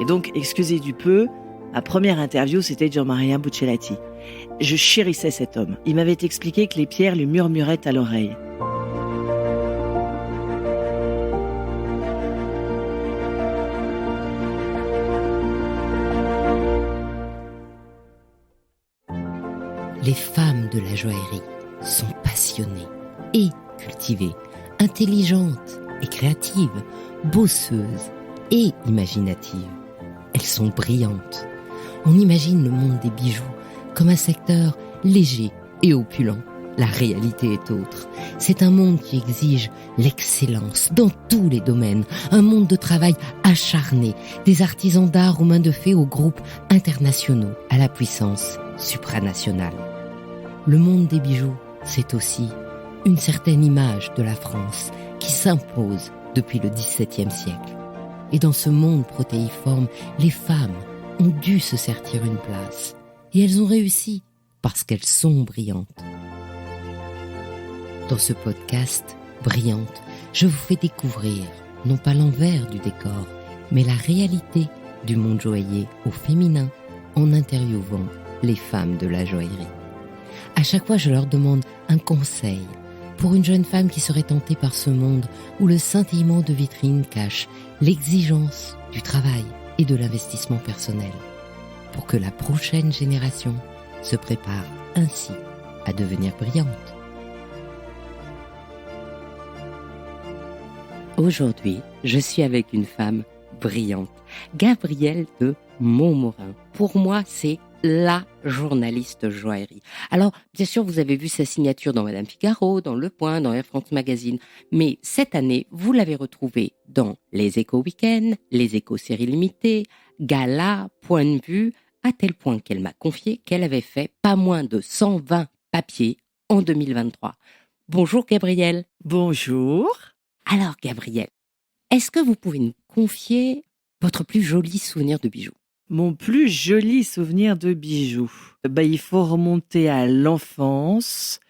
Et donc, excusez du peu, ma première interview, c'était Gianmaria Buccellati. Je chérissais cet homme. Il m'avait expliqué que les pierres lui murmuraient à l'oreille. Les femmes de la joaillerie sont passionnées et cultivées, intelligentes et créatives, bosseuses et imaginatives. Elles sont brillantes. On imagine le monde des bijoux comme un secteur léger et opulent. La réalité est autre. C'est un monde qui exige l'excellence dans tous les domaines, un monde de travail acharné, des artisans d'art aux mains de fée aux groupes internationaux, à la puissance supranationale. Le monde des bijoux, c'est aussi une certaine image de la France qui s'impose depuis le XVIIe siècle. Et dans ce monde protéiforme, les femmes ont dû se sertir une place. Et elles ont réussi parce qu'elles sont brillantes. Dans ce podcast, Brillante, je vous fais découvrir, non pas l'envers du décor, mais la réalité du monde joaillier au féminin en interviewant les femmes de la joaillerie. À chaque fois, je leur demande un conseil pour une jeune femme qui serait tentée par ce monde où le scintillement de vitrine cache l'exigence du travail et de l'investissement personnel, pour que la prochaine génération se prépare ainsi à devenir brillante. Aujourd'hui, je suis avec une femme brillante, Gabrielle de Montmorin. Pour moi, c'est la journaliste joaillerie. Alors, bien sûr, vous avez vu sa signature dans Madame Figaro, dans Le Point, dans Air France Magazine. Mais cette année, vous l'avez retrouvée dans Les Échos Week-end, Les Échos Séries Limitées, Gala, Point de Vue, à tel point qu'elle m'a confié qu'elle avait fait pas moins de 120 papiers en 2023. Bonjour Gabrielle. Bonjour. Alors Gabrielle, est-ce que vous pouvez nous confier votre plus joli souvenir de bijoux ? Mon plus joli souvenir de bijoux. Il faut remonter à l'enfance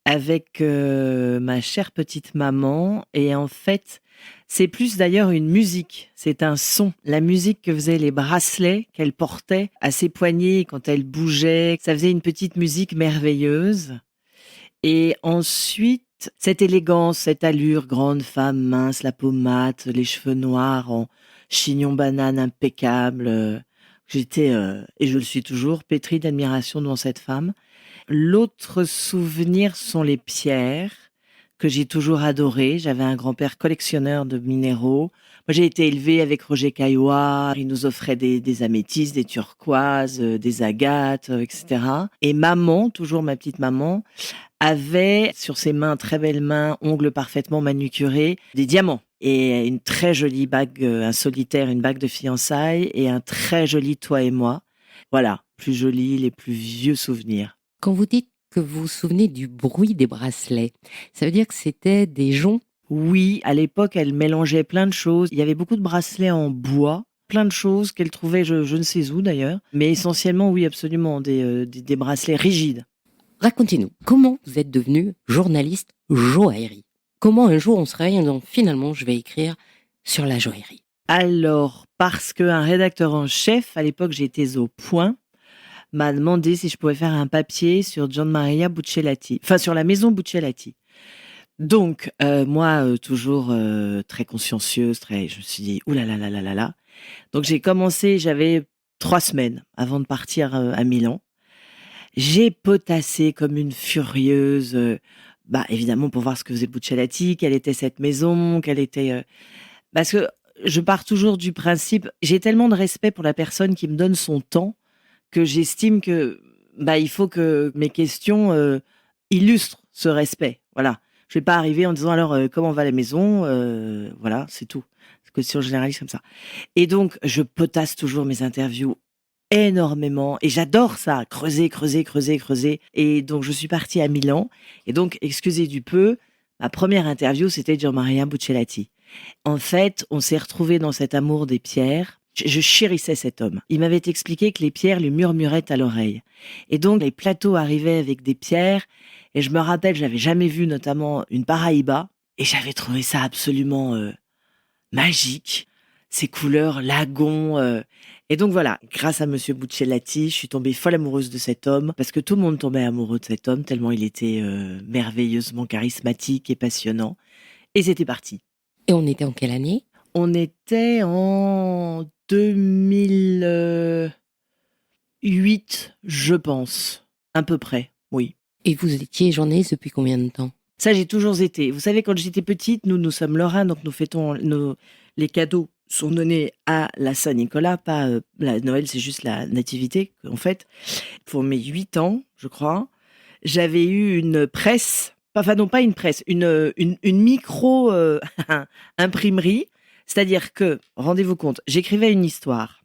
avec ma chère petite maman. Et en fait, c'est plus d'ailleurs une musique. C'est un son. La musique que faisaient les bracelets qu'elle portait à ses poignets quand elle bougeait. Ça faisait une petite musique merveilleuse. Et ensuite, cette élégance, cette allure, grande femme mince, la peau mate, les cheveux noirs en chignon banane impeccable. J'étais, et je le suis toujours, pétrie d'admiration devant cette femme. L'autre souvenir sont les pierres que j'ai toujours adorées. J'avais un grand-père collectionneur de minéraux. Moi, j'ai été élevée avec Roger Caillois. Il nous offrait des améthystes, des turquoises, des agates, etc. Et maman, toujours ma petite maman, avait sur ses mains, très belles mains, ongles parfaitement manucurés, des diamants. Et une très jolie bague, un solitaire, une bague de fiançailles et un très joli toi et moi. Voilà, plus joli, les plus vieux souvenirs. Quand vous dites que vous vous souvenez du bruit des bracelets, ça veut dire que c'était des joncs ? Oui, à l'époque, elle mélangeait plein de choses. Il y avait beaucoup de bracelets en bois, plein de choses qu'elle trouvait, je ne sais où d'ailleurs. Mais essentiellement, oui, absolument, des bracelets rigides. Racontez-nous, comment vous êtes devenue journaliste joaillerie ? Comment un jour on se réveille en disant finalement je vais écrire sur la joaillerie ? Alors, parce qu'un rédacteur en chef, à l'époque j'étais au Point, m'a demandé si je pouvais faire un papier sur Gianmaria Buccellati, enfin sur la maison Buccellati. Donc, moi, toujours très consciencieuse, je me suis dit, ouh là là là là là là. Donc j'ai commencé, j'avais 3 semaines avant de partir à Milan. J'ai potassé comme une furieuse, évidemment pour voir ce que faisait Buccellati, quelle était cette maison, quelle était... Parce que je pars toujours du principe, j'ai tellement de respect pour la personne qui me donne son temps que j'estime que il faut que mes questions illustrent ce respect. Voilà. Je vais pas arriver en disant alors comment va la maison, voilà, c'est tout. Question généraliste comme ça. Et donc je potasse toujours mes interviews énormément et j'adore ça, creuser. Et donc je suis partie à Milan et donc excusez du peu, ma première interview c'était Gianmaria Buccellati. En fait, on s'est retrouvés dans cet amour des pierres. Je chérissais cet homme. Il m'avait expliqué que les pierres lui murmuraient à l'oreille. Et donc, les plateaux arrivaient avec des pierres. Et je me rappelle, je n'avais jamais vu notamment une Paraíba. Et j'avais trouvé ça absolument magique. ces couleurs lagon. Et donc voilà, grâce à Monsieur Buccellati, je suis tombée folle amoureuse de cet homme, parce que tout le monde tombait amoureux de cet homme, tellement il était merveilleusement charismatique et passionnant. Et c'était parti. Et on était en quelle année? On était en 2008, je pense. À peu près, oui. Et vous étiez journaliste depuis combien de temps? Ça, j'ai toujours été. Vous savez, quand j'étais petite, nous sommes lorrains, donc nous fêtons les cadeaux sont donnés à la Saint-Nicolas, pas la Noël, c'est juste la nativité, en fait. Pour mes 8 ans, je crois, j'avais eu une presse, enfin non, pas une presse, une micro imprimerie. C'est-à-dire que, rendez-vous compte, j'écrivais une histoire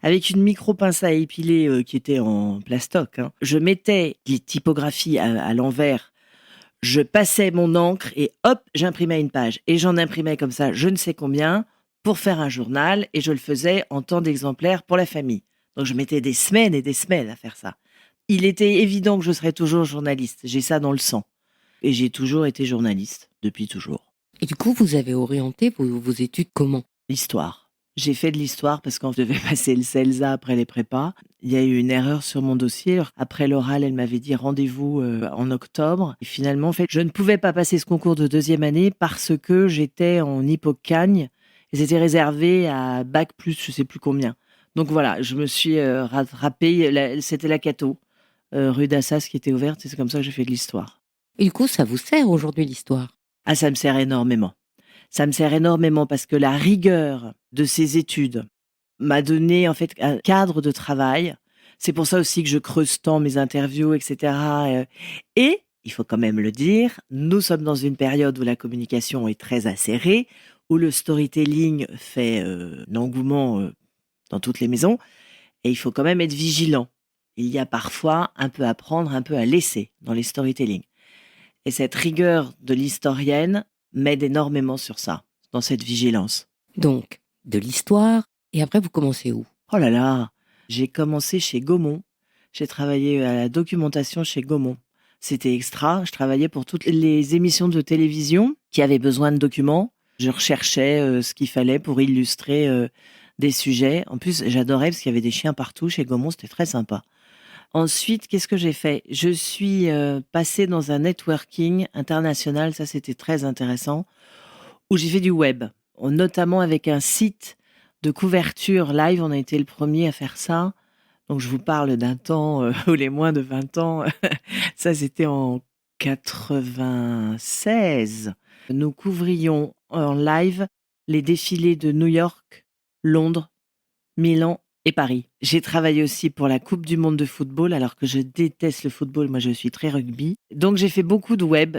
avec une micro pince à épiler qui était en plastoc. Hein. Je mettais les typographies à l'envers. Je passais mon encre et hop, j'imprimais une page. Et j'en imprimais comme ça, je ne sais combien, pour faire un journal. Et je le faisais en temps d'exemplaires pour la famille. Donc je mettais des semaines et des semaines à faire ça. Il était évident que je serais toujours journaliste. J'ai ça dans le sang. Et j'ai toujours été journaliste, depuis toujours. Et du coup, vous avez orienté vos études comment? L'histoire. J'ai fait de l'histoire parce qu'on devait passer le CELSA après les prépas. Il y a eu une erreur sur mon dossier. Après l'oral, elle m'avait dit rendez-vous en octobre. Et finalement, en fait, je ne pouvais pas passer ce concours de deuxième année parce que j'étais en hypocagne. Et c'était réservé à bac plus, je sais plus combien. Donc voilà, je me suis rattrapée. C'était la Cato, rue d'Assas qui était ouverte. Et c'est comme ça que j'ai fait de l'histoire. Et du coup, ça vous sert aujourd'hui l'histoire? Ah, ça me sert énormément. Ça me sert énormément parce que la rigueur de ces études m'a donné en fait un cadre de travail. C'est pour ça aussi que je creuse tant mes interviews, etc. Et, il faut quand même le dire, nous sommes dans une période où la communication est très acérée, où le storytelling fait l'engouement dans toutes les maisons, et il faut quand même être vigilant. Il y a parfois un peu à prendre, un peu à laisser dans les storytelling. Et cette rigueur de l'historienne m'aide énormément sur ça, dans cette vigilance. Donc, de l'histoire, et après vous commencez où? Oh là là, j'ai commencé chez Gaumont. J'ai travaillé à la documentation chez Gaumont. C'était extra. Je travaillais pour toutes les émissions de télévision qui avaient besoin de documents. Je recherchais ce qu'il fallait pour illustrer des sujets. En plus, j'adorais parce qu'il y avait des chiens partout chez Gaumont. C'était très sympa. Ensuite, qu'est-ce que j'ai fait? Je suis passée dans un networking international. Ça, c'était très intéressant. Où j'ai fait du web, notamment avec un site de couverture live. On a été le premier à faire ça. Donc, je vous parle d'un temps où les moins de 20 ans, ça c'était en 96. Nous couvrions en live les défilés de New York, Londres, Milan et Paris. J'ai travaillé aussi pour la Coupe du monde de football, alors que je déteste le football, moi je suis très rugby. Donc j'ai fait beaucoup de web,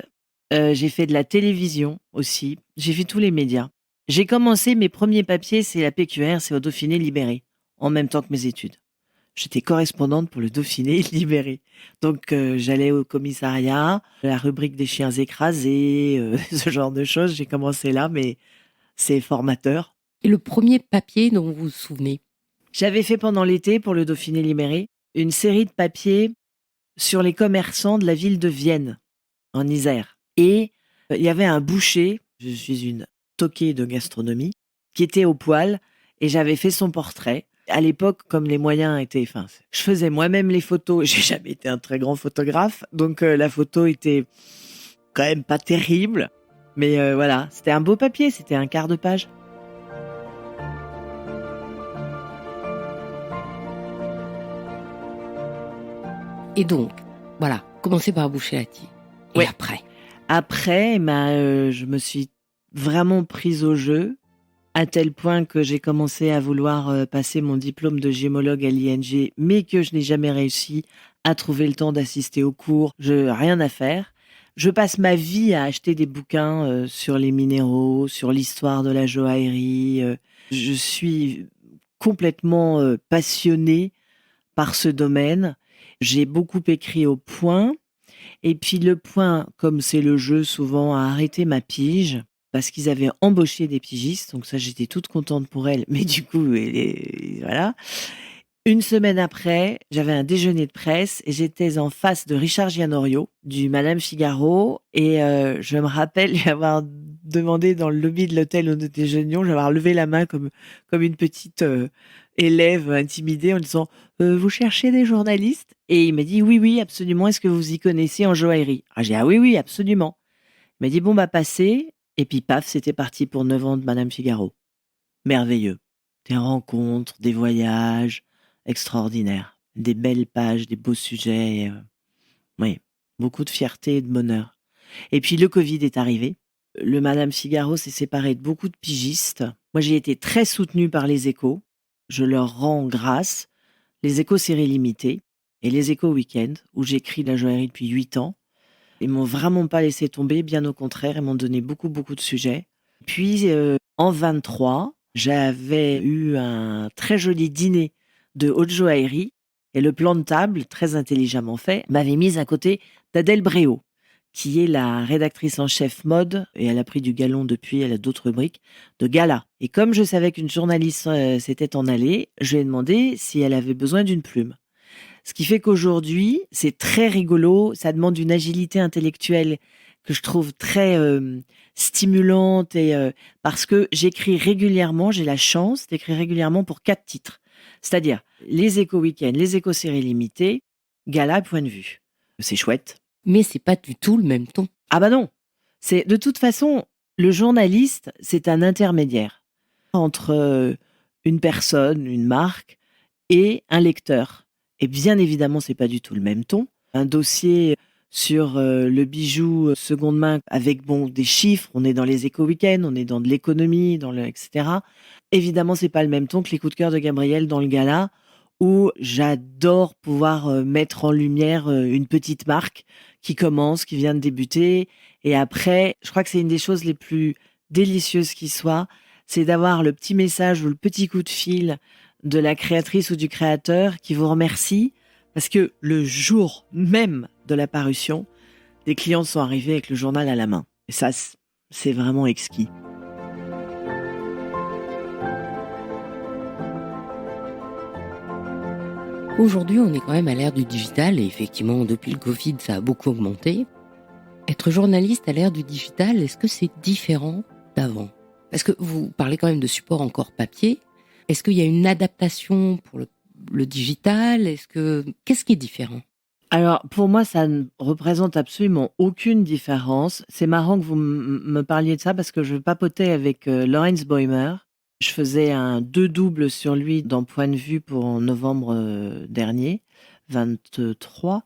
j'ai fait de la télévision aussi, j'ai fait tous les médias. J'ai commencé mes premiers papiers, c'est la PQR, c'est au Dauphiné Libéré, en même temps que mes études. J'étais correspondante pour le Dauphiné Libéré. Donc j'allais au commissariat, la rubrique des chiens écrasés, ce genre de choses. J'ai commencé là, mais c'est formateur. Et le premier papier dont vous vous souvenez? J'avais fait pendant l'été, pour le Dauphiné Libéré, une série de papiers sur les commerçants de la ville de Vienne, en Isère. Et il y avait un boucher, je suis une toquée de gastronomie, qui était au poil, et j'avais fait son portrait. À l'époque, comme les moyens étaient... Enfin, je faisais moi-même les photos. J'ai jamais été un très grand photographe, donc la photo était quand même pas terrible. Mais voilà, c'était un beau papier, c'était un quart de page. Et donc, voilà, commencez par Buccellati. Et Ouais. après? Après, je me suis vraiment prise au jeu, à tel point que j'ai commencé à vouloir passer mon diplôme de gémologue à l'ING, mais que je n'ai jamais réussi à trouver le temps d'assister aux cours. Rien à faire. Je passe ma vie à acheter des bouquins sur les minéraux, sur l'histoire de la joaillerie. Je suis complètement passionnée par ce domaine. J'ai beaucoup écrit au Point. Et puis le Point, comme c'est le jeu, souvent a arrêté ma pige parce qu'ils avaient embauché des pigistes. Donc ça, j'étais toute contente pour elle. Mais du coup, voilà. Une semaine après, j'avais un déjeuner de presse et j'étais en face de Richard Gianorio, du Madame Figaro. Et je me rappelle y avoir demandé dans le lobby de l'hôtel où nous déjeunions, j'avais levé la main comme une petite élève intimidée en disant vous cherchez des journalistes? Et il m'a dit oui, oui, absolument. Est-ce que vous y connaissez en joaillerie? Ah, j'ai dit ah oui, oui, absolument. Il m'a dit bon, bah, passez. Et puis, paf, c'était parti pour 9 ans de Madame Figaro. Merveilleux. Des rencontres, des voyages extraordinaires. Des belles pages, des beaux sujets. Oui, beaucoup de fierté et de bonheur. Et puis, le Covid est arrivé. Le Madame Figaro s'est séparé de beaucoup de pigistes. Moi, j'ai été très soutenue par les Échos. Je leur rends grâce. Les Échos séries limitées et les Échos week-end, où j'écris de la joaillerie depuis 8 ans. Ils m'ont vraiment pas laissé tomber, bien au contraire, ils m'ont donné beaucoup, beaucoup de sujets. Puis, en 23, j'avais eu un très joli dîner de haute joaillerie et le plan de table, très intelligemment fait, m'avait mise à côté d'Adèle Bréau, qui est la rédactrice en chef mode, et elle a pris du galon depuis, elle a d'autres rubriques, de Gala. Et comme je savais qu'une journaliste s'était en allée, je lui ai demandé si elle avait besoin d'une plume. Ce qui fait qu'aujourd'hui, c'est très rigolo, ça demande une agilité intellectuelle que je trouve très stimulante et parce que j'écris régulièrement, j'ai la chance d'écrire régulièrement pour 4 titres. C'est-à-dire les Échos week-end, les Échos séries limitées, Gala, point de vue. C'est chouette. Mais c'est pas du tout le même ton. Ah bah non, c'est de toute façon, le journaliste, c'est un intermédiaire entre une personne, une marque et un lecteur. Et bien évidemment, c'est pas du tout le même ton. Un dossier sur le bijou seconde main avec des chiffres, on est dans les Échos week-end, on est dans de l'économie, etc. Évidemment, c'est pas le même ton que les coups de cœur de Gabriel dans le Gala, où j'adore pouvoir mettre en lumière une petite marque qui commence, qui vient de débuter. Et après, je crois que c'est une des choses les plus délicieuses qui soit, c'est d'avoir le petit message ou le petit coup de fil de la créatrice ou du créateur qui vous remercie parce que le jour même de la parution, des clients sont arrivés avec le journal à la main. Et ça, c'est vraiment exquis. Aujourd'hui, on est quand même à l'ère du digital et effectivement, depuis le Covid, ça a beaucoup augmenté. Être journaliste à l'ère du digital, est-ce que c'est différent d'avant? Parce que vous parlez quand même de support encore papier. Est-ce qu'il y a une adaptation pour le digital? Qu'est-ce qui est différent? Alors, pour moi, ça ne représente absolument aucune différence. C'est marrant que vous me parliez de ça parce que je papotais avec Laurence Boimer. Je faisais un 2 doubles sur lui dans Point de vue pour en novembre dernier, 23.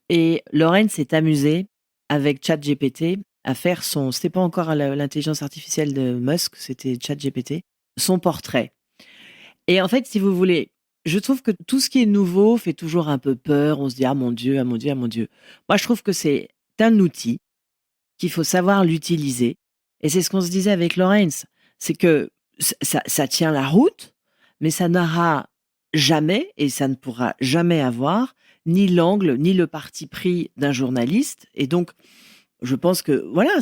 Et Laurence s'est amusée avec ChatGPT à faire c'était pas encore l'intelligence artificielle de Musk, c'était ChatGPT, son portrait. Et en fait, si vous voulez, je trouve que tout ce qui est nouveau fait toujours un peu peur. On se dit ah mon Dieu, ah mon Dieu, ah mon Dieu. Moi, je trouve que c'est un outil qu'il faut savoir l'utiliser. Et c'est ce qu'on se disait avec Laurence, c'est que ça tient la route, mais ça n'aura jamais, et ça ne pourra jamais avoir, ni l'angle, ni le parti pris d'un journaliste. Et donc, je pense que, voilà,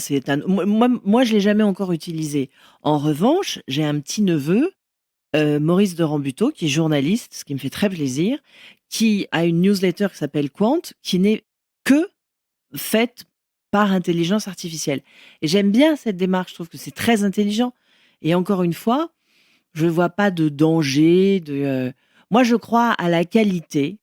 moi, je l'ai jamais encore utilisé. En revanche, j'ai un petit neveu, Maurice de Rambuteau, qui est journaliste, ce qui me fait très plaisir, qui a une newsletter qui s'appelle Quant, qui n'est que faite par intelligence artificielle. Et j'aime bien cette démarche, je trouve que c'est très intelligent. Et encore une fois, je ne vois pas de danger. Moi, je crois à la qualité.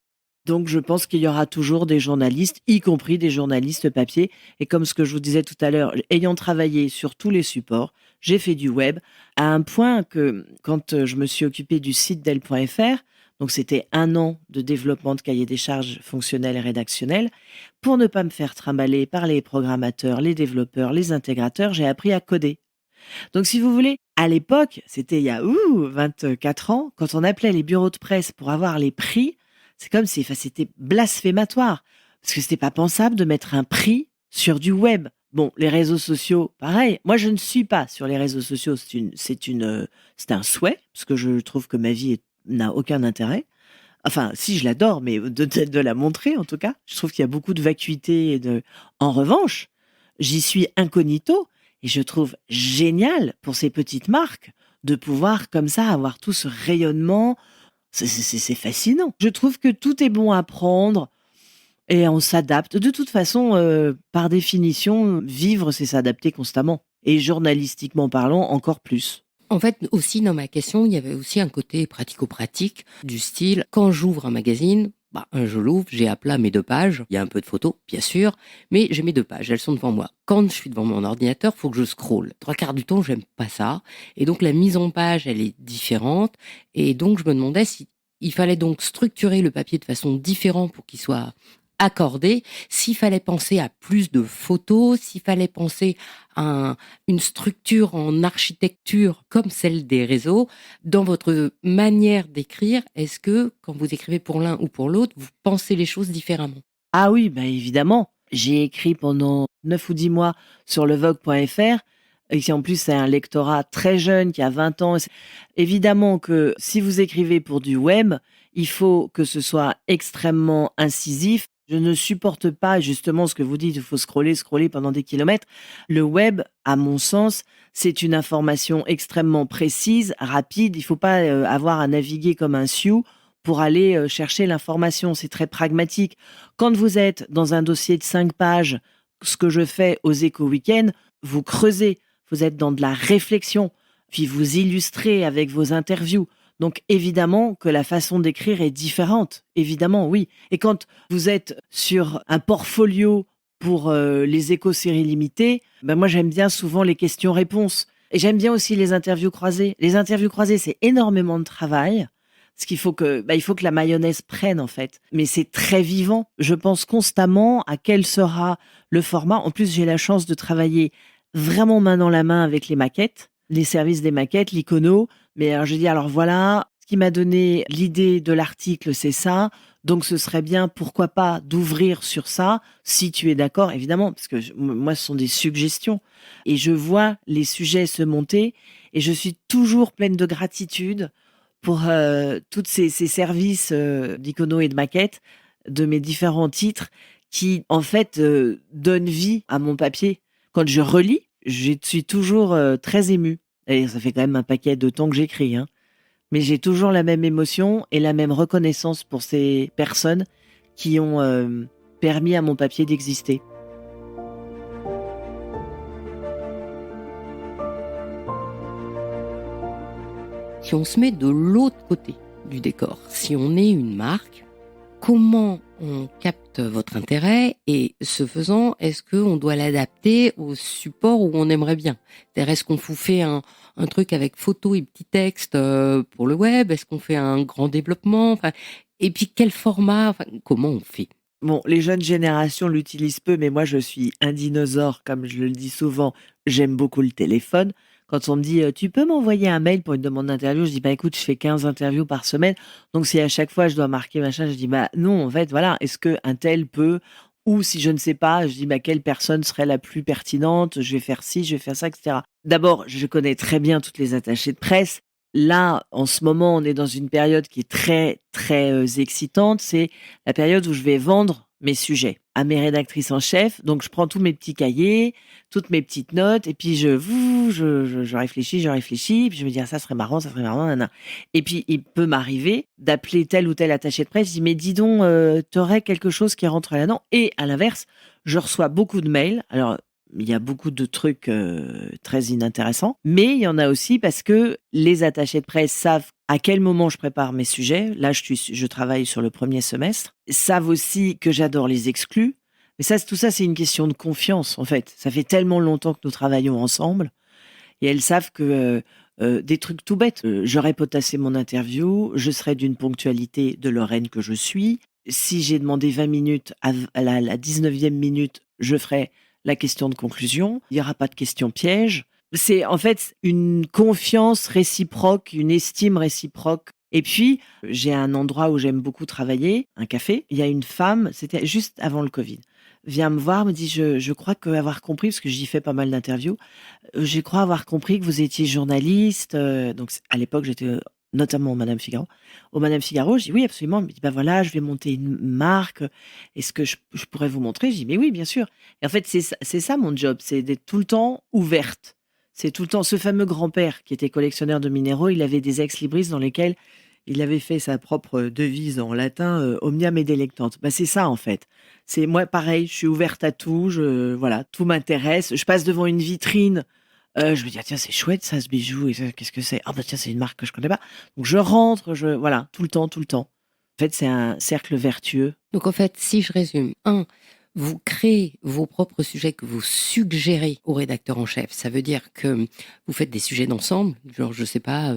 Donc, je pense qu'il y aura toujours des journalistes, y compris des journalistes papier. Et comme ce que je vous disais tout à l'heure, ayant travaillé sur tous les supports, j'ai fait du web à un point que quand je me suis occupée du site d'elle.fr, donc c'était 1 an de développement de cahier des charges fonctionnels et rédactionnels, pour ne pas me faire trimballer par les programmateurs, les développeurs, les intégrateurs, j'ai appris à coder. Donc, si vous voulez, à l'époque, c'était il y a 24 ans, quand on appelait les bureaux de presse pour avoir les prix, c'est comme si c'était blasphématoire. Parce que c'était pas pensable de mettre un prix sur du web. Bon, les réseaux sociaux, pareil. Moi, je ne suis pas sur les réseaux sociaux. C'est un souhait, parce que je trouve que ma vie n'a aucun intérêt. Enfin, si, je l'adore, mais de la montrer, en tout cas. Je trouve qu'il y a beaucoup de vacuité. En revanche, j'y suis incognito. Et je trouve génial pour ces petites marques de pouvoir comme ça avoir tout ce rayonnement. C'est fascinant. Je trouve que tout est bon à prendre et on s'adapte. De toute façon, par définition, vivre, c'est s'adapter constamment. et journalistiquement parlant, encore plus. En fait, aussi dans ma question, il y avait aussi un côté pratico-pratique du style, quand j'ouvre un magazine, je l'ouvre, j'ai à plat mes 2 pages, il y a un peu de photos, bien sûr, mais j'ai mes 2 pages, elles sont devant moi. Quand je suis devant mon ordinateur, faut que je scrolle. 3/4 du temps, j'aime pas ça. Et donc, la mise en page, elle est différente. Et donc, je me demandais si il fallait donc structurer le papier de façon différente pour qu'il soit accordé, s'il fallait penser à plus de photos, s'il fallait penser à une structure en architecture comme celle des réseaux. Dans votre manière d'écrire, est-ce que quand vous écrivez pour l'un ou pour l'autre, vous pensez les choses différemment? Ah oui, bah évidemment. J'ai écrit pendant 9 ou 10 mois sur le Vogue.fr et qui en plus c'est un lectorat très jeune qui a 20 ans. Évidemment que si vous écrivez pour du web, il faut que ce soit extrêmement incisif. Je ne supporte pas justement ce que vous dites, il faut scroller pendant des kilomètres. Le web, à mon sens, c'est une information extrêmement précise, rapide. Il ne faut pas avoir à naviguer comme un sioux pour aller chercher l'information. C'est très pragmatique. Quand vous êtes dans un dossier de 5 pages, ce que je fais aux Échos Week-end, vous creusez, vous êtes dans de la réflexion, puis vous illustrez avec vos interviews. Donc évidemment que la façon d'écrire est différente, évidemment, oui. Et quand vous êtes sur un portfolio pour les Échos-séries limitées, moi j'aime bien souvent les questions-réponses. Et j'aime bien aussi les interviews croisées. Les interviews croisées, c'est énormément de travail. Parce qu'il faut que, il faut que la mayonnaise prenne, en fait. Mais c'est très vivant. Je pense constamment à quel sera le format. En plus, j'ai la chance de travailler vraiment main dans la main avec les maquettes, les services des maquettes, l'icono. Mais alors, je dis, alors voilà, ce qui m'a donné l'idée de l'article, c'est ça. Donc, ce serait bien, pourquoi pas, d'ouvrir sur ça, si tu es d'accord, évidemment, parce que moi, ce sont des suggestions. Et je vois les sujets se monter et je suis toujours pleine de gratitude pour tous ces services d'icono et de maquettes de mes différents titres qui, en fait, donnent vie à mon papier. Quand je relis, je suis toujours très émue. Et ça fait quand même un paquet de temps que j'écris, hein. Mais j'ai toujours la même émotion et la même reconnaissance pour ces personnes qui ont permis à mon papier d'exister. Si on se met de l'autre côté du décor, si on est une marque, comment on capte votre intérêt et ce faisant, est-ce qu'on doit l'adapter au support où on aimerait bien? C'est-à-dire, est-ce qu'on vous fait un truc avec photo et petit texte pour le web? Est-ce qu'on fait un grand développement? Et puis quel format? Comment on fait? Bon, les jeunes générations l'utilisent peu, mais moi je suis un dinosaure, comme je le dis souvent. J'aime beaucoup le téléphone. Quand on me dit tu peux m'envoyer un mail pour une demande d'interview, je dis bah écoute, je fais 15 interviews par semaine. Donc si à chaque fois je dois marquer machin, je dis bah non, en fait, voilà, est-ce que un tel peut, ou si je ne sais pas, je dis bah quelle personne serait la plus pertinente, je vais faire ci, je vais faire ça, etc. D'abord, je connais très bien toutes les attachées de presse. Là, en ce moment, on est dans une période qui est très, très excitante. C'est la période où je vais vendre mes sujets à mes rédactrices en chef. Donc, je prends tous mes petits cahiers, toutes mes petites notes, et puis je réfléchis, puis je me dis, ah, ça serait marrant, nanana. Et puis, il peut m'arriver d'appeler tel ou tel attaché de presse. Je dis, mais dis donc, t'aurais quelque chose qui rentre là-dedans? Et à l'inverse, je reçois beaucoup de mails. Alors, il y a beaucoup de trucs très inintéressants, mais il y en a aussi parce que les attachés de presse savent à quel moment je prépare mes sujets. Là, je travaille sur le premier semestre. Savent aussi que j'adore les exclus. Mais ça, tout ça, c'est une question de confiance, en fait. Ça fait tellement longtemps que nous travaillons ensemble. Et elles savent que des trucs tout bêtes. J'aurais potassé mon interview, je serais d'une ponctualité de Lorraine que je suis. Si j'ai demandé 20 minutes, à la 19e minute, je ferai la question de conclusion. Il n'y aura pas de question piège. C'est en fait une confiance réciproque, une estime réciproque. Et puis, j'ai un endroit où j'aime beaucoup travailler, un café. Il y a une femme, c'était juste avant le Covid, vient me voir, me dit, je crois avoir compris, parce que j'y fais pas mal d'interviews, je crois avoir compris que vous étiez journaliste. Donc, à l'époque, j'étais notamment au Madame Figaro. Au Madame Figaro, je dis oui, absolument. Elle me dit, bah voilà, je vais monter une marque. Est-ce que je pourrais vous montrer? Je dis, mais oui, bien sûr. Et en fait, c'est ça mon job, c'est d'être tout le temps ouverte. C'est tout le temps, ce fameux grand-père qui était collectionneur de minéraux, il avait des ex-libris dans lesquels il avait fait sa propre devise en latin, omnium et delectante. Bah, c'est ça, en fait. C'est moi, pareil, je suis ouverte à tout, voilà, tout m'intéresse. Je passe devant une vitrine, Je me dis: «Ah tiens, c'est chouette ça, ce bijou et ça, qu'est-ce que c'est? Ah bah tiens, c'est une marque que je connais pas». Donc je rentre, voilà, tout le temps, tout le temps. En fait, c'est un cercle vertueux. Donc en fait, si je résume, vous créez vos propres sujets que vous suggérez au rédacteur en chef. Ça veut dire que vous faites des sujets d'ensemble, genre je sais pas,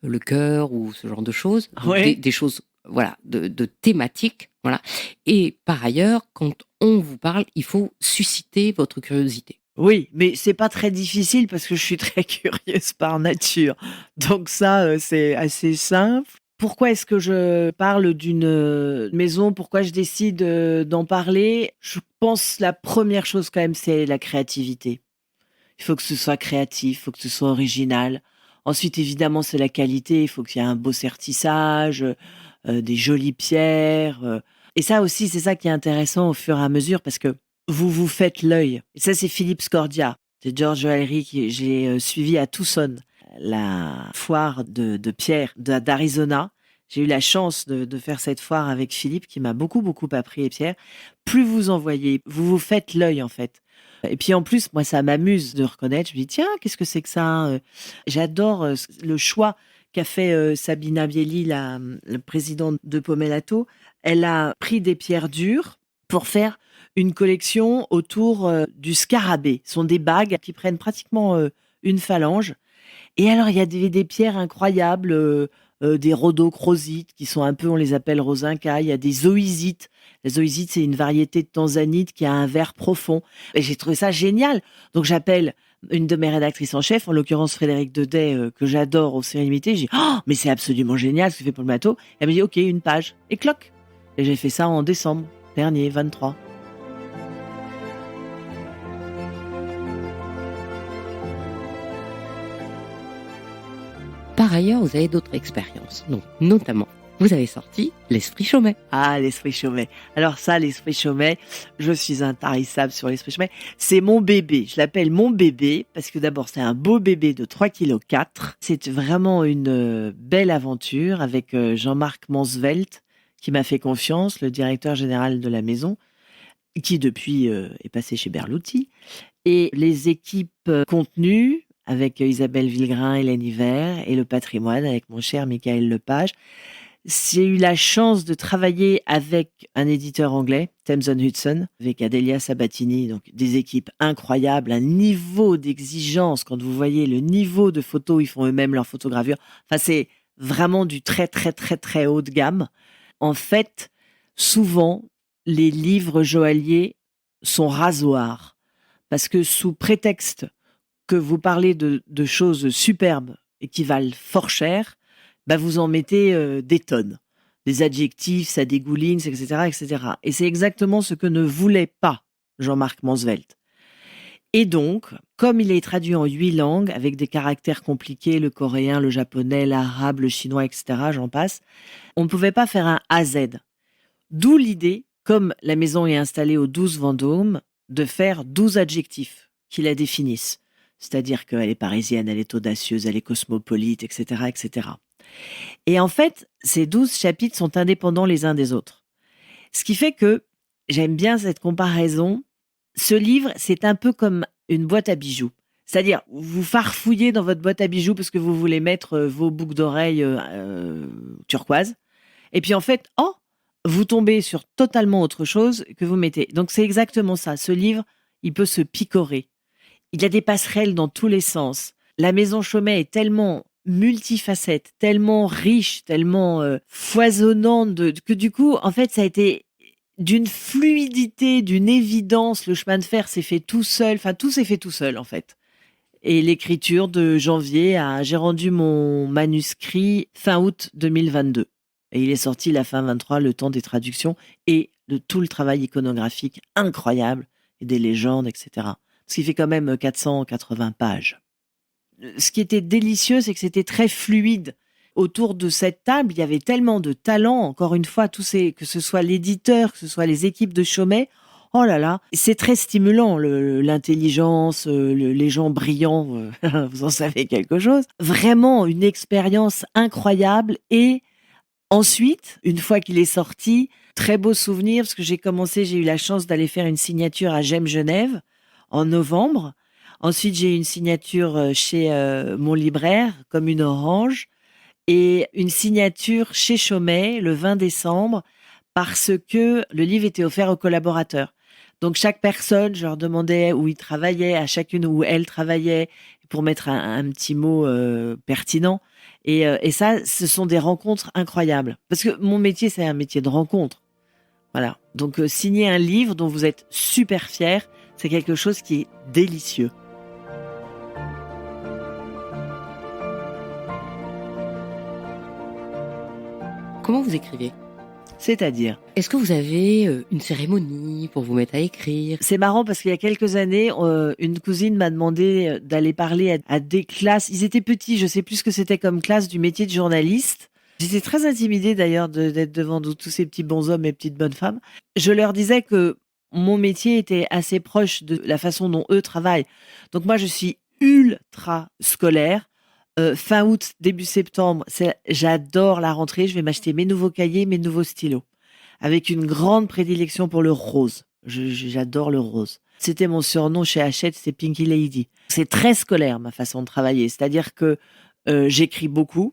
le cœur ou ce genre de choses, donc Ouais. des choses, voilà, de thématiques, voilà. Et par ailleurs, quand on vous parle, il faut susciter votre curiosité. Oui, mais c'est pas très difficile parce que je suis très curieuse par nature. Donc ça, c'est assez simple. Pourquoi est-ce que je parle d'une, maison? Pourquoi je décide, d'en parler? Je pense la première chose quand même, c'est la créativité. Il faut que ce soit créatif, il faut que ce soit original. Ensuite, évidemment, c'est la qualité, il faut qu'il y ait un beau sertissage, des jolies pierres, et ça aussi, c'est ça qui est intéressant au fur et à mesure parce que vous vous faites l'œil. Et ça, c'est Philippe Scordia. C'est George Joaillerie qui je l'ai, suivi à Tucson, la foire de pierre d'Arizona. J'ai eu la chance de faire cette foire avec Philippe qui m'a beaucoup, beaucoup appris les pierres. Plus vous en voyez, vous vous faites l'œil, en fait. Et puis en plus, moi, ça m'amuse de reconnaître. Je me dis: «Tiens, qu'est-ce que c'est que ça, J'adore, le choix qu'a fait, Sabina Bielli, la présidente de Pomellato. Elle a pris des pierres dures pour faire une collection autour, du scarabée. Ce sont des bagues qui prennent pratiquement, une phalange et alors il y a des pierres incroyables, des rhodochrosites qui sont un peu on les appelle rosinca, il y a des zoïsites. La zoïsite, c'est une variété de tanzanite qui a un vert profond et j'ai trouvé ça génial. Donc j'appelle une de mes rédactrices en chef, en l'occurrence Frédéric Dedet, que j'adore aux Séries Limitées. J'ai dit: «Oh, mais c'est absolument génial ce que tu fais pour le bateau». Elle me dit: «OK, une page» et cloc. Et j'ai fait ça en décembre dernier, 23. Par ailleurs, vous avez d'autres expériences. Donc, notamment, vous avez sorti l'Esprit Chaumet. Ah, l'Esprit Chaumet. Alors ça, l'Esprit Chaumet, je suis intarissable sur l'Esprit Chaumet. C'est mon bébé. Je l'appelle mon bébé parce que d'abord, c'est un beau bébé de 3,4 kg. C'est vraiment une belle aventure avec Jean-Marc Mansvelt qui m'a fait confiance, le directeur général de la maison, qui depuis est passé chez Berluti. Et les équipes contenu avec Isabelle Villegrain, Hélène Hiver et le patrimoine avec mon cher Michael Lepage. J'ai eu la chance de travailler avec un éditeur anglais, Thames Hudson, avec Adélia Sabatini, donc des équipes incroyables, un niveau d'exigence. Quand vous voyez le niveau de photos, ils font eux-mêmes leurs photogravures. Enfin, c'est vraiment du très, très, très, très haut de gamme. En fait, souvent, les livres joailliers sont rasoirs parce que sous prétexte que vous parlez de choses superbes et qui valent fort cher, bah vous en mettez des tonnes. Des adjectifs, ça dégouline, etc., etc. Et c'est exactement ce que ne voulait pas Jean-Marc Mansvelt. Et donc, comme il est traduit en 8 langues, avec des caractères compliqués, le coréen, le japonais, l'arabe, le chinois, etc., j'en passe, on ne pouvait pas faire un AZ. D'où l'idée, comme la maison est installée au 12 Vendôme, de faire 12 adjectifs qui la définissent. C'est-à-dire qu'elle est parisienne, elle est audacieuse, elle est cosmopolite, etc., etc. Et en fait, ces 12 chapitres sont indépendants les uns des autres. Ce qui fait que j'aime bien cette comparaison. Ce livre, c'est un peu comme une boîte à bijoux. C'est-à-dire, vous farfouillez dans votre boîte à bijoux parce que vous voulez mettre vos boucles d'oreilles turquoise. Et puis en fait, vous tombez sur totalement autre chose que vous mettez. Donc c'est exactement ça. Ce livre, il peut se picorer. Il y a des passerelles dans tous les sens. La maison Chaumet est tellement multifacette, tellement riche, tellement foisonnante que du coup, en fait, ça a été d'une fluidité, d'une évidence. Le chemin de fer s'est fait tout seul. Enfin, tout s'est fait tout seul, en fait. Et l'écriture de janvier j'ai rendu mon manuscrit fin août 2022. Et il est sorti la fin 23, le temps des traductions et de tout le travail iconographique incroyable et des légendes, etc. Ce qui fait quand même 480 pages. Ce qui était délicieux, c'est que c'était très fluide. Autour de cette table, il y avait tellement de talent, encore une fois, que ce soit l'éditeur, que ce soit les équipes de Chaumet. Oh là là, c'est très stimulant, l'intelligence, les gens brillants, vous en savez quelque chose. Vraiment une expérience incroyable. Et ensuite, une fois qu'il est sorti, très beau souvenir, parce que j'ai eu la chance d'aller faire une signature à GEM Genève en novembre. Ensuite, j'ai une signature chez mon libraire, comme une orange, et une signature chez Chaumet le 20 décembre, parce que le livre était offert aux collaborateurs. Donc chaque personne, je leur demandais où ils travaillaient, à chacune où elle travaillait, pour mettre un petit mot pertinent. Et ça, ce sont des rencontres incroyables. Parce que mon métier, c'est un métier de rencontre. Voilà. Donc signer un livre dont vous êtes super fier, c'est quelque chose qui est délicieux. Comment vous écrivez? C'est-à-dire, Est-ce que vous avez une cérémonie pour vous mettre à écrire? c'est marrant parce qu'il y a quelques années, une cousine m'a demandé d'aller parler à des classes. Ils étaient petits, je sais plus ce que c'était comme classe du métier de journaliste. J'étais très intimidée d'ailleurs d'être devant tous ces petits bonshommes et petites bonnes femmes. Je leur disais que mon métier était assez proche de la façon dont eux travaillent. Donc moi, je suis ultra scolaire. Fin août, début septembre, j'adore la rentrée. Je vais m'acheter mes nouveaux cahiers, mes nouveaux stylos, avec une grande prédilection pour le rose. J'adore le rose. C'était mon surnom chez Hachette, c'est Pinky Lady. C'est très scolaire ma façon de travailler, c'est-à-dire que j'écris beaucoup,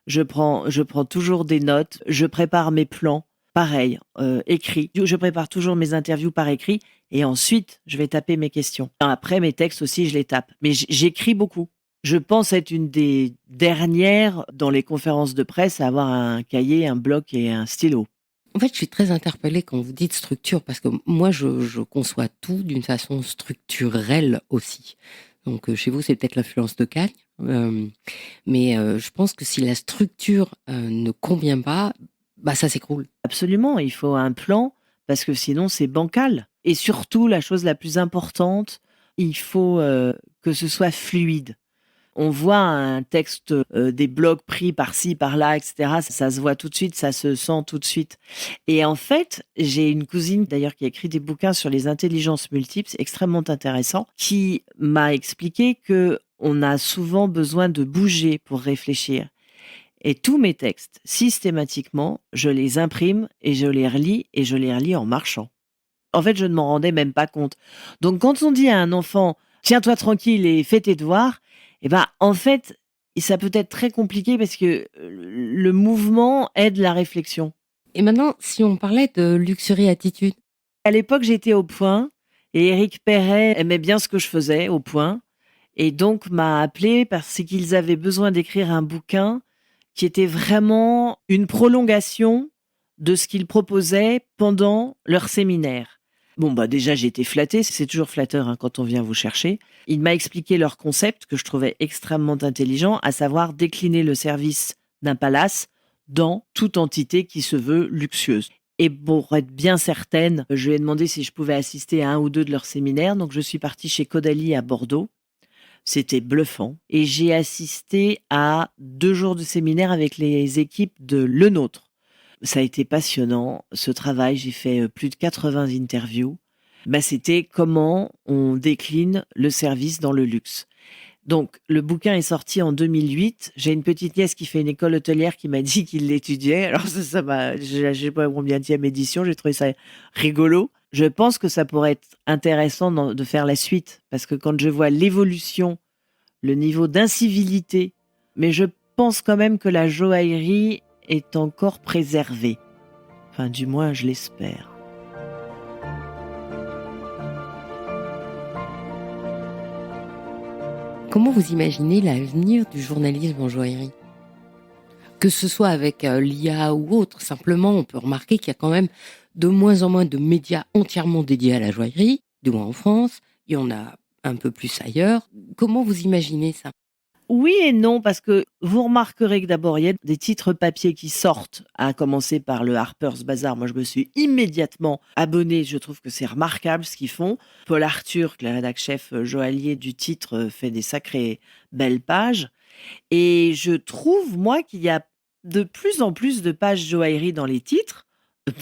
je prends toujours des notes, je prépare mes plans, pareil, écrit. Je prépare toujours mes interviews par écrit et ensuite je vais taper mes questions. Après mes textes aussi, je les tape. Mais j'écris beaucoup. Je pense être une des dernières dans les conférences de presse à avoir un cahier, un bloc et un stylo. En fait, je suis très interpellée quand vous dites structure, parce que moi, je conçois tout d'une façon structurelle aussi. Donc, chez vous, c'est peut-être l'influence de Cagne. Mais je pense que si la structure ne convient pas, bah ça s'écroule. Absolument, il faut un plan parce que sinon c'est bancal. Et surtout, la chose la plus importante, il faut que ce soit fluide. On voit un texte, des blocs pris par-ci, par-là, etc. Ça se voit tout de suite, ça se sent tout de suite. Et en fait, j'ai une cousine d'ailleurs qui a écrit des bouquins sur les intelligences multiples, c'est extrêmement intéressant, qui m'a expliqué que on a souvent besoin de bouger pour réfléchir. Et tous mes textes, systématiquement, je les imprime et je les relis et je les relis en marchant. En fait, je ne m'en rendais même pas compte. Donc, quand on dit à un enfant, tiens-toi tranquille et fais tes devoirs, eh ben, en fait, ça peut être très compliqué parce que le mouvement aide la réflexion. Et maintenant, si on parlait de Luxury Attitude, À l'époque, j'étais au Point et Éric Perret aimait bien ce que je faisais au Point et donc m'a appelé parce qu'ils avaient besoin d'écrire un bouquin qui était vraiment une prolongation de ce qu'ils proposaient pendant leur séminaire. Bon, bah déjà, j'ai été flattée, c'est toujours flatteur hein, quand on vient vous chercher. Il m'a expliqué leur concept que je trouvais extrêmement intelligent, à savoir décliner le service d'un palace dans toute entité qui se veut luxueuse. Et pour être bien certaine, je lui ai demandé si je pouvais assister à un ou deux de leurs séminaires. Donc, je suis partie chez Caudalie à Bordeaux. C'était bluffant. Et j'ai assisté à 2 jours de séminaire avec les équipes de Le Nôtre. Ça a été passionnant, ce travail. J'ai fait plus de 80 interviews. C'était comment on décline le service dans le luxe. Donc, le bouquin est sorti en 2008. J'ai une petite nièce qui fait une école hôtelière qui m'a dit qu'il l'étudiait. Alors, ça m'a, je sais pas combienième édition, j'ai trouvé ça rigolo. Je pense que ça pourrait être intéressant de faire la suite parce que quand je vois l'évolution, le niveau d'incivilité, mais je pense quand même que la joaillerie est encore préservée. Enfin, du moins, je l'espère. comment vous imaginez l'avenir du journalisme en joaillerie? Que ce soit avec l'IA ou autre, simplement, on peut remarquer qu'il y a quand même de moins en moins de médias entièrement dédiés à la joaillerie, du moins en France. Il y en a un peu plus ailleurs. Comment vous imaginez ça? Oui et non, parce que vous remarquerez que d'abord, il y a des titres papier qui sortent, à commencer par le Harper's Bazaar. Moi, je me suis immédiatement abonnée. Je trouve que c'est remarquable ce qu'ils font. Paul Arthur, le rédacteur chef joaillier du titre, fait des sacrées belles pages. Et je trouve, moi, qu'il y a de plus en plus de pages joaillerie dans les titres,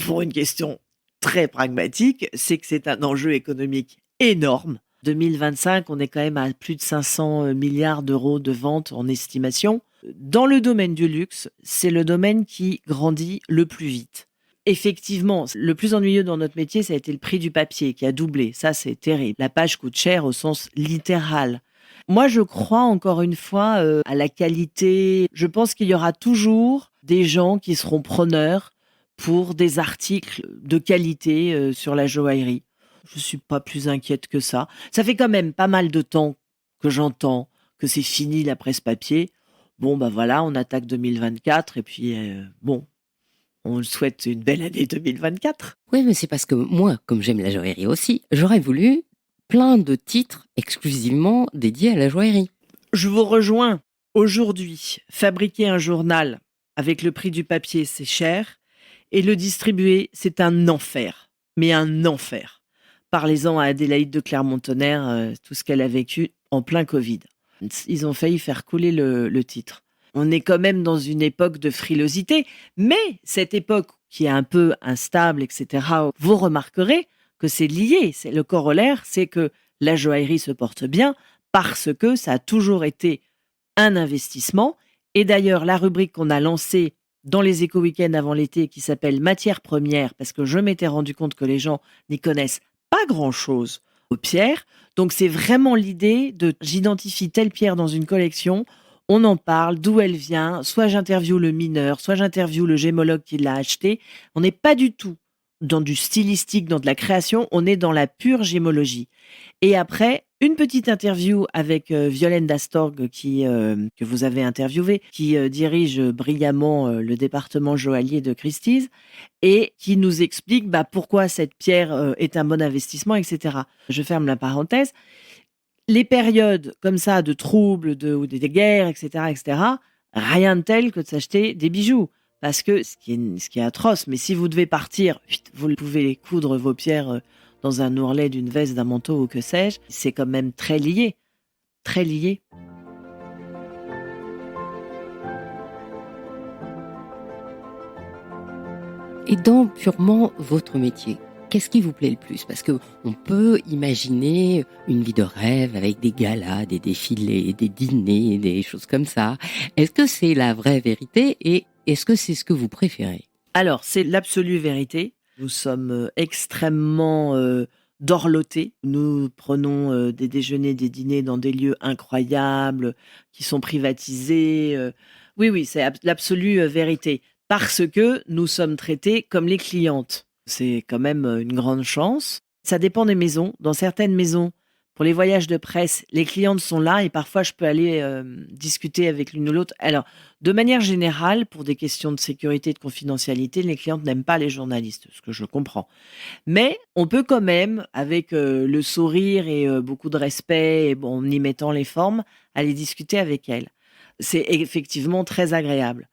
pour une question très pragmatique, c'est que c'est un enjeu économique énorme. 2025, on est quand même à plus de 500 milliards d'euros de ventes en estimation. Dans le domaine du luxe, c'est le domaine qui grandit le plus vite. effectivement, le plus ennuyeux dans notre métier, ça a été le prix du papier qui a doublé. Ça, c'est terrible. La page coûte cher au sens littéral. Moi, je crois encore une fois à la qualité. Je pense qu'il y aura toujours des gens qui seront preneurs pour des articles de qualité sur la joaillerie. Je suis pas plus inquiète que ça. Ça fait quand même pas mal de temps que j'entends que c'est fini la presse papier. Bon, bah voilà, on attaque 2024 et puis bon, on souhaite une belle année 2024. Oui, mais c'est parce que moi, comme j'aime la joaillerie aussi, j'aurais voulu plein de titres exclusivement dédiés à la joaillerie. Je vous rejoins. Aujourd'hui, fabriquer un journal avec le prix du papier, c'est cher. Et le distribuer, c'est un enfer. Mais un enfer. Parlez-en à Adélaïde de Clermont-Tonnerre, tout ce qu'elle a vécu en plein Covid. Ils ont failli faire couler le titre. On est quand même dans une époque de frilosité, mais cette époque qui est un peu instable, etc., vous remarquerez que c'est lié. C'est le corollaire, c'est que la joaillerie se porte bien parce que ça a toujours été un investissement. Et d'ailleurs, la rubrique qu'on a lancée dans les éco-weekends avant l'été qui s'appelle Matières premières, parce que je m'étais rendu compte que les gens n'y connaissent pas grand-chose aux pierres. Donc c'est vraiment l'idée de j'identifie telle pierre dans une collection, on en parle, d'où elle vient, soit j'interviewe le mineur, soit j'interviewe le gémologue qui l'a acheté. On n'est pas du tout dans du stylistique, dans de la création, on est dans la pure gémologie. Et après, une petite interview avec Violaine Dastorg, que vous avez interviewée, qui dirige brillamment le département joaillier de Christie's, et qui nous explique pourquoi cette pierre est un bon investissement, etc. Je ferme la parenthèse. Les périodes comme ça de troubles, ou des guerres, etc., rien de tel que de s'acheter des bijoux. Parce que, ce qui est atroce, mais si vous devez partir, vous pouvez coudre vos pierres dans un ourlet d'une veste, d'un manteau ou que sais-je, c'est quand même très lié. Très lié. Et dans purement votre métier, qu'est-ce qui vous plaît le plus? Parce que on peut imaginer une vie de rêve avec des galas, des défilés, des dîners, des choses comme ça. Est-ce que c'est la vraie vérité et est-ce que c'est ce que vous préférez? Alors, c'est l'absolue vérité. Nous sommes extrêmement dorlotés. Nous prenons des déjeuners, des dîners dans des lieux incroyables, qui sont privatisés. Oui, c'est l'absolue vérité. Parce que nous sommes traités comme les clientes. C'est quand même une grande chance. Ça dépend des maisons. Dans certaines maisons, pour les voyages de presse, les clientes sont là et parfois je peux aller discuter avec l'une ou l'autre. Alors, de manière générale, pour des questions de sécurité et de confidentialité, les clientes n'aiment pas les journalistes, ce que je comprends. Mais on peut quand même, avec le sourire et beaucoup de respect, et en y mettant les formes, aller discuter avec elles. C'est effectivement très agréable.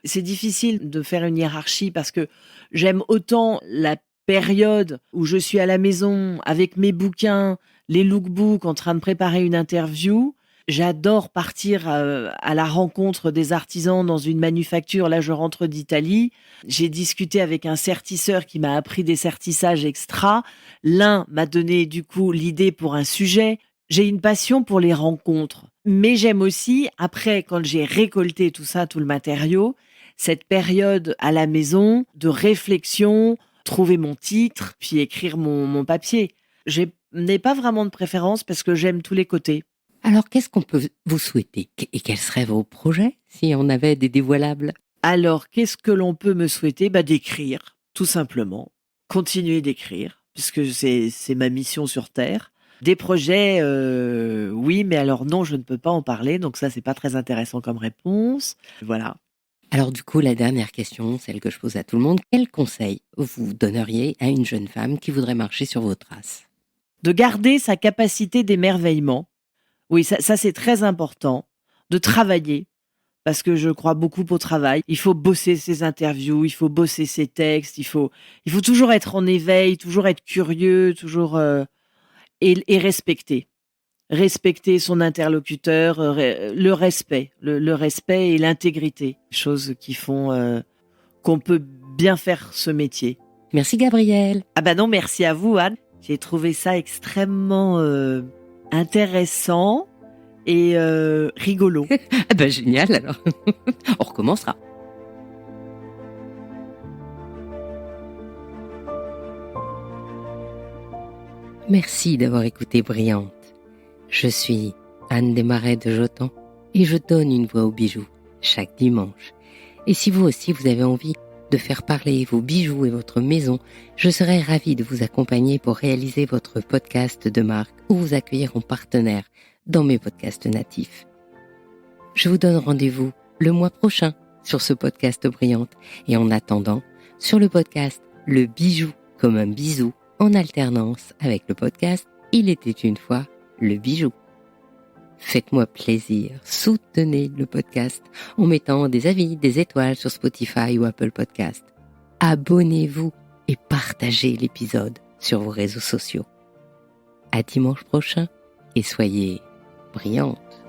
C'est difficile de faire une hiérarchie parce que j'aime autant la période où je suis à la maison avec mes bouquins, les lookbooks, en train de préparer une interview. J'adore partir à la rencontre des artisans dans une manufacture. Là, je rentre d'Italie. J'ai discuté avec un sertisseur qui m'a appris des sertissages extra. L'un m'a donné du coup l'idée pour un sujet. J'ai une passion pour les rencontres. Mais j'aime aussi, après, quand j'ai récolté tout ça, tout le matériau, cette période à la maison de réflexion, trouver mon titre, puis écrire mon papier. Je n'ai pas vraiment de préférence parce que j'aime tous les côtés. Alors, qu'est-ce qu'on peut vous souhaiter? Et quels seraient vos projets si on avait des dévoilables? Alors, qu'est-ce que l'on peut me souhaiter? D'écrire, tout simplement. Continuer d'écrire, puisque c'est ma mission sur Terre. Des projets, oui, mais alors non, je ne peux pas en parler, donc ça, c'est pas très intéressant comme réponse. Voilà. Alors du coup, la dernière question, celle que je pose à tout le monde, quel conseil vous donneriez à une jeune femme qui voudrait marcher sur vos traces? De garder sa capacité d'émerveillement. Oui, ça c'est très important. De travailler, parce que je crois beaucoup au travail. Il faut bosser ses interviews, il faut bosser ses textes, il faut toujours être en éveil, toujours être curieux, toujours et respecter. Respecter son interlocuteur, le respect et l'intégrité, choses qui font qu'on peut bien faire ce métier. Merci Gabrielle. Ah non, merci à vous Anne. J'ai trouvé ça extrêmement intéressant et rigolo. Génial alors. On recommencera. Merci d'avoir écouté Brillante. Je suis Anne Desmarais de Jotan et je donne une voix aux bijoux chaque dimanche. Et si vous aussi vous avez envie de faire parler vos bijoux et votre maison, je serai ravie de vous accompagner pour réaliser votre podcast de marque ou vous accueillir en partenaire dans mes podcasts natifs. Je vous donne rendez-vous le mois prochain sur ce podcast Brillante et en attendant, sur le podcast Le bijou comme un bisou en alternance avec le podcast Il était une fois le bijou. Faites-moi plaisir, soutenez le podcast en mettant des avis, des étoiles sur Spotify ou Apple Podcast. Abonnez-vous et partagez l'épisode sur vos réseaux sociaux. À dimanche prochain et soyez brillantes.